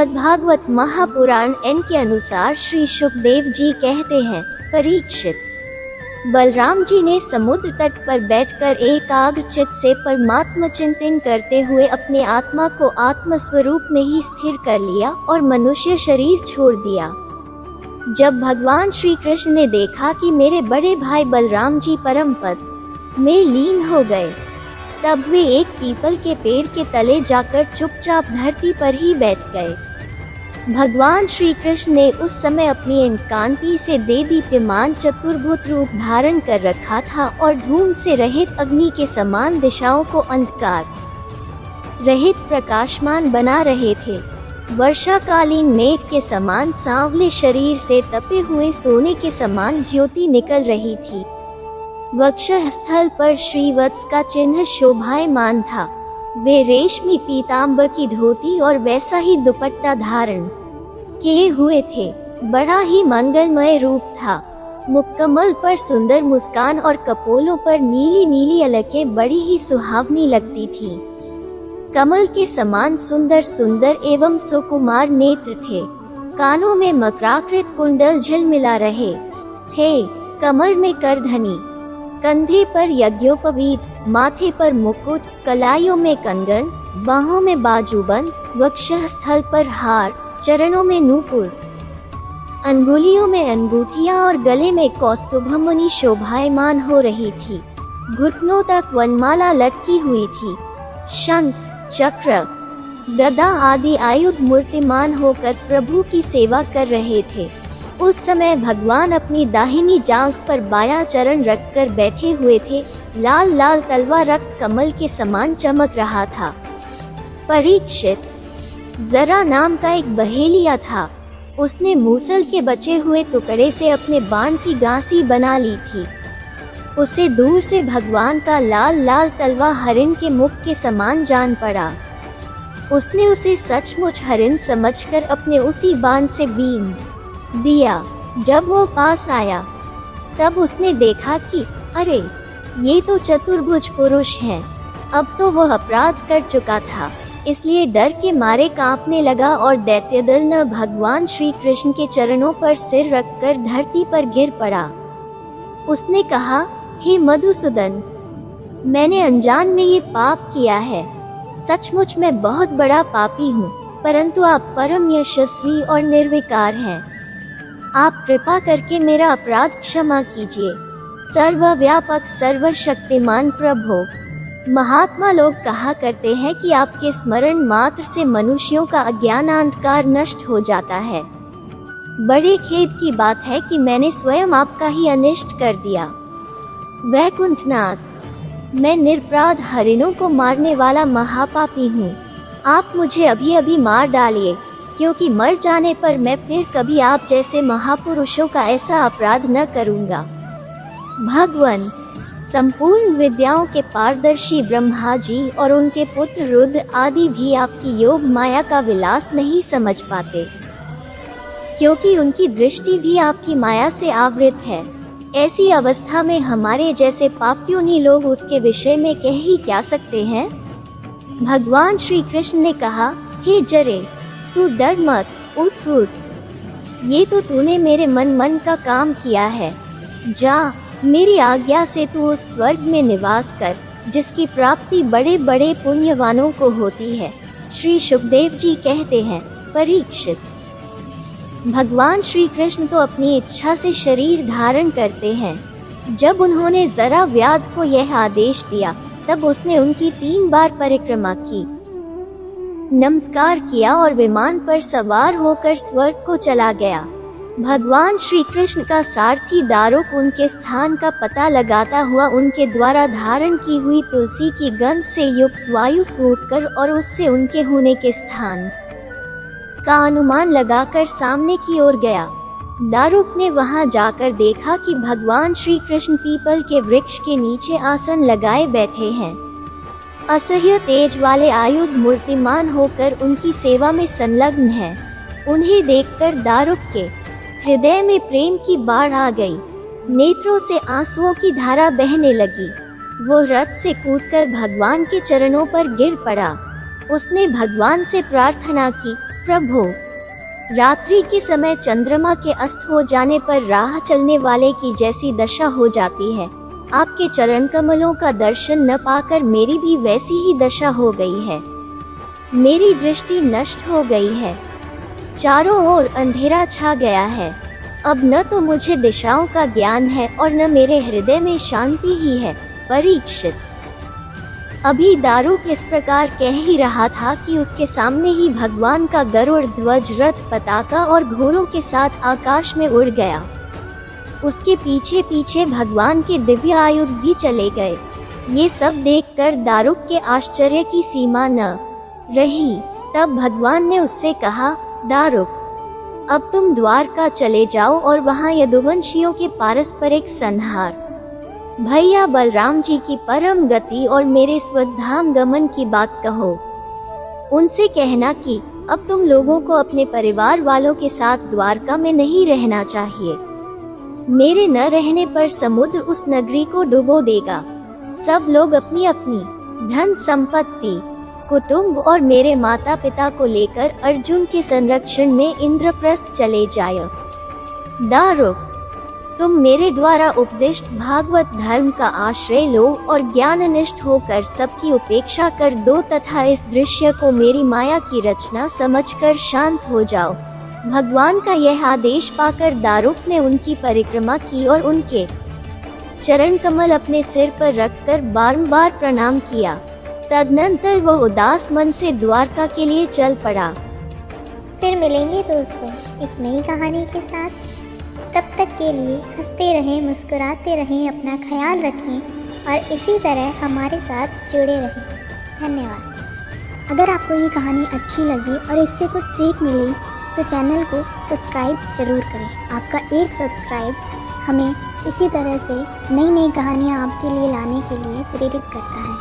Shrimad Bhagavat Mahapuran N के अनुसार श्री सुखदेव जी कहते हैं, परीक्षित, बलराम जी ने समुद्र तट पर बैठकर एकाग्रचित्त से परमात्मा चिंतन करते हुए अपने आत्मा को आत्म स्वरूप में ही स्थिर कर लिया और मनुष्य शरीर छोड़ दिया। जब भगवान श्री कृष्ण ने देखा कि मेरे बड़े भाई बलराम जी परम पद में लीन हो गए, तब वे एक पीपल के पेड़ के तले जाकर चुपचाप धरती पर ही बैठ गए। भगवान श्री कृष्ण ने उस समय अपनी कांति से देदीप्यमान चतुर्भुज रूप धारण कर रखा था और धूम से रहित अग्नि के समान दिशाओं को अंधकार रहित प्रकाशमान बना रहे थे। वर्षाकालीन मेघ के समान सांवले शरीर से तपे हुए सोने के समान ज्योति निकल रही थी। वक्षस्थल पर श्रीवत्स का चिन्ह शोभायमान था। वे रेशमी पीतांबर की धोती और वैसा ही दुपट्टा धारण किए हुए थे। बड़ा ही मंगलमय रूप था। मुखकमल पर सुंदर मुस्कान और कपोलों पर नीली नीली अलकें बड़ी ही सुहावनी लगती थी। कमल के समान सुंदर सुंदर एवं सुकुमार नेत्र थे। कानों में मकराकृत कुंडल झिलमिला रहे थे। कमर में करधनी, कंधे पर यज्ञोपवीत, माथे पर मुकुट, कलाइयों में कंगन, बाहों में बाजूबंद, वक्षस्थल पर हार, चरणों में नूपुर, अंगुलियों में अंगूठियां और गले में कौस्तुभमणि शोभायमान हो रही थी। घुटनों तक वनमाला लटकी हुई थी। शंख, चक्र, गदा आदि आयुध मूर्तिमान होकर प्रभु की सेवा कर रहे थे। उस समय भगवान अपनी दाहिनी जांघ पर बायां चरण रखकर बैठे हुए थे। लाल लाल तलवा रक्त कमल के समान चमक रहा था। परीक्षित, जरा नाम का एक बहेलिया था। उसने मूसल के बचे हुए टुकड़े से अपने बाण की गांसी बना ली थी। उसे दूर से भगवान का लाल लाल तलवा हरिण के मुख के समान जान पड़ा। उसने उसे सचमुच हरिण समझकर अपने उसी बाण से बीन दिया। जब वो पास आया तब उसने देखा कि अरे, ये तो चतुर्भुज पुरुष हैं। अब तो वह अपराध कर चुका था, इसलिए डर के मारे कांपने लगा और दैत्यदल न भगवान श्री कृष्ण के चरणों पर सिर रखकर धरती पर गिर पड़ा। उसने कहा, हे मधुसूदन, मैंने अनजान में ये पाप किया है। सचमुच मैं बहुत बड़ा पापी हूँ, परंतु आप परम यशस्वी और निर्विकार हैं। आप कृपा करके मेरा अपराध क्षमा कीजिए। सर्वव्यापक सर्वशक्तिमान प्रभु, महात्मा लोग कहा करते हैं कि आपके स्मरण मात्र से मनुष्यों का अज्ञान अंधकार नष्ट हो जाता है। बड़े खेद की बात है कि मैंने स्वयं आपका ही अनिष्ट कर दिया। वैकुंठनाथ, मैं निरपराध हरिणों को मारने वाला महापापी हूँ। आप मुझे अभी अभी मार डालिए, क्योंकि मर जाने पर मैं फिर कभी आप जैसे महापुरुषों का ऐसा अपराध न करूँगा। भगवान, संपूर्ण विद्याओं के पारदर्शी ब्रह्मा जी और उनके पुत्र रुद्र आदि भी आपकी योग माया का विलास नहीं समझ पाते, क्योंकि उनकी दृष्टि भी आपकी माया से आवृत है। ऐसी अवस्था में हमारे जैसे पापयोनि लोग उसके विषय में कह ही क्या सकते हैं। भगवान श्री कृष्ण ने कहा, हे जरे, तू डर मत, उठ उठ। ये तो तूने मेरे मन का काम किया है। जा, मेरी आज्ञा से तू उस स्वर्ग में निवास कर, जिसकी प्राप्ति बड़े बड़े पुण्यवानों को होती है। श्री सुखदेव जी कहते हैं, परीक्षित, भगवान श्री कृष्ण तो अपनी इच्छा से शरीर धारण करते हैं। जब उन्होंने जरा व्याध को यह आदेश दिया, तब उसने उनकी 3 बार परिक्रमा की, नमस्कार किया और विमान पर सवार होकर स्वर्ग को चला गया। भगवान श्री कृष्ण का सारथी दारुक उनके स्थान का पता लगाता हुआ उनके द्वारा धारण की हुई तुलसी की गंध से युक्त वायु सूंघकर और उससे उनके होने के स्थान का अनुमान लगाकर सामने की ओर गया। दारुक ने वहां जाकर देखा कि भगवान श्री कृष्ण पीपल के वृक्ष के नीचे आसन लगाए बैठे हैं। असह्य तेज वाले आयुध मूर्तिमान होकर उनकी सेवा में संलग्न हैं। उन्हें देखकर दारुक के हृदय में प्रेम की बाढ़ आ गई। नेत्रों से आंसुओं की धारा बहने लगी। वो रथ से कूदकर भगवान के चरणों पर गिर पड़ा। उसने भगवान से प्रार्थना की, प्रभु, रात्रि के समय चंद्रमा के अस्त हो जाने पर राह चलने वाले की जैसी दशा हो जाती है, आपके चरण कमलों का दर्शन न पाकर मेरी भी वैसी ही दशा हो गई है। मेरी दृष्टि नष्ट हो गई है, चारों ओर अंधेरा छा गया है। अब न तो मुझे दिशाओं का ज्ञान है और न मेरे हृदय में शांति ही है। परीक्षित, अभी दारुक इस प्रकार कह ही रहा था कि उसके सामने ही भगवान का गरुड़ ध्वज रथ पताका और घोड़ों के साथ आकाश में उड़ गया। उसके पीछे पीछे भगवान के दिव्य आयुध भी चले गए। ये सब देखकर दारुक के आश्चर्य की सीमा न रही। तब भगवान ने उससे कहा, दारुक, अब तुम द्वारका चले जाओ और वहाँ यदुवंशियों के पारस्परिक संहार, भैया बलराम जी की परम गति और मेरे स्वधाम गमन की बात कहो। उनसे कहना कि अब तुम लोगों को अपने परिवार वालों के साथ द्वारका में नहीं रहना चाहिए। मेरे न रहने पर समुद्र उस नगरी को डुबो देगा। सब लोग अपनी अपनी धन संपत्ति, कुटुंब और मेरे माता पिता को लेकर अर्जुन के संरक्षण में इंद्रप्रस्थ चले जाए। दारुक, तुम मेरे द्वारा उपदिष्ट भागवत धर्म का आश्रय लो और ज्ञाननिष्ठ होकर सबकी उपेक्षा कर दो तथा इस दृश्य को मेरी माया की रचना समझकर शांत हो जाओ। भगवान का यह आदेश पाकर दारुक ने उनकी परिक्रमा की और उनके चरण कमल अपने सिर पर रखकर बारंबार प्रणाम किया। तदनंतर वह उदास मन से द्वारका के लिए चल पड़ा। फिर मिलेंगे दोस्तों एक नई कहानी के साथ। तब तक के लिए हंसते रहें, मुस्कुराते रहें, अपना ख्याल रखें और इसी तरह हमारे साथ जुड़े रहें। धन्यवाद। अगर आपको ये कहानी अच्छी लगी और इससे कुछ सीख मिली तो चैनल को सब्सक्राइब ज़रूर करें। आपका एक सब्सक्राइब हमें इसी तरह से नई नई कहानियाँ आपके लिए लाने के लिए प्रेरित करता है।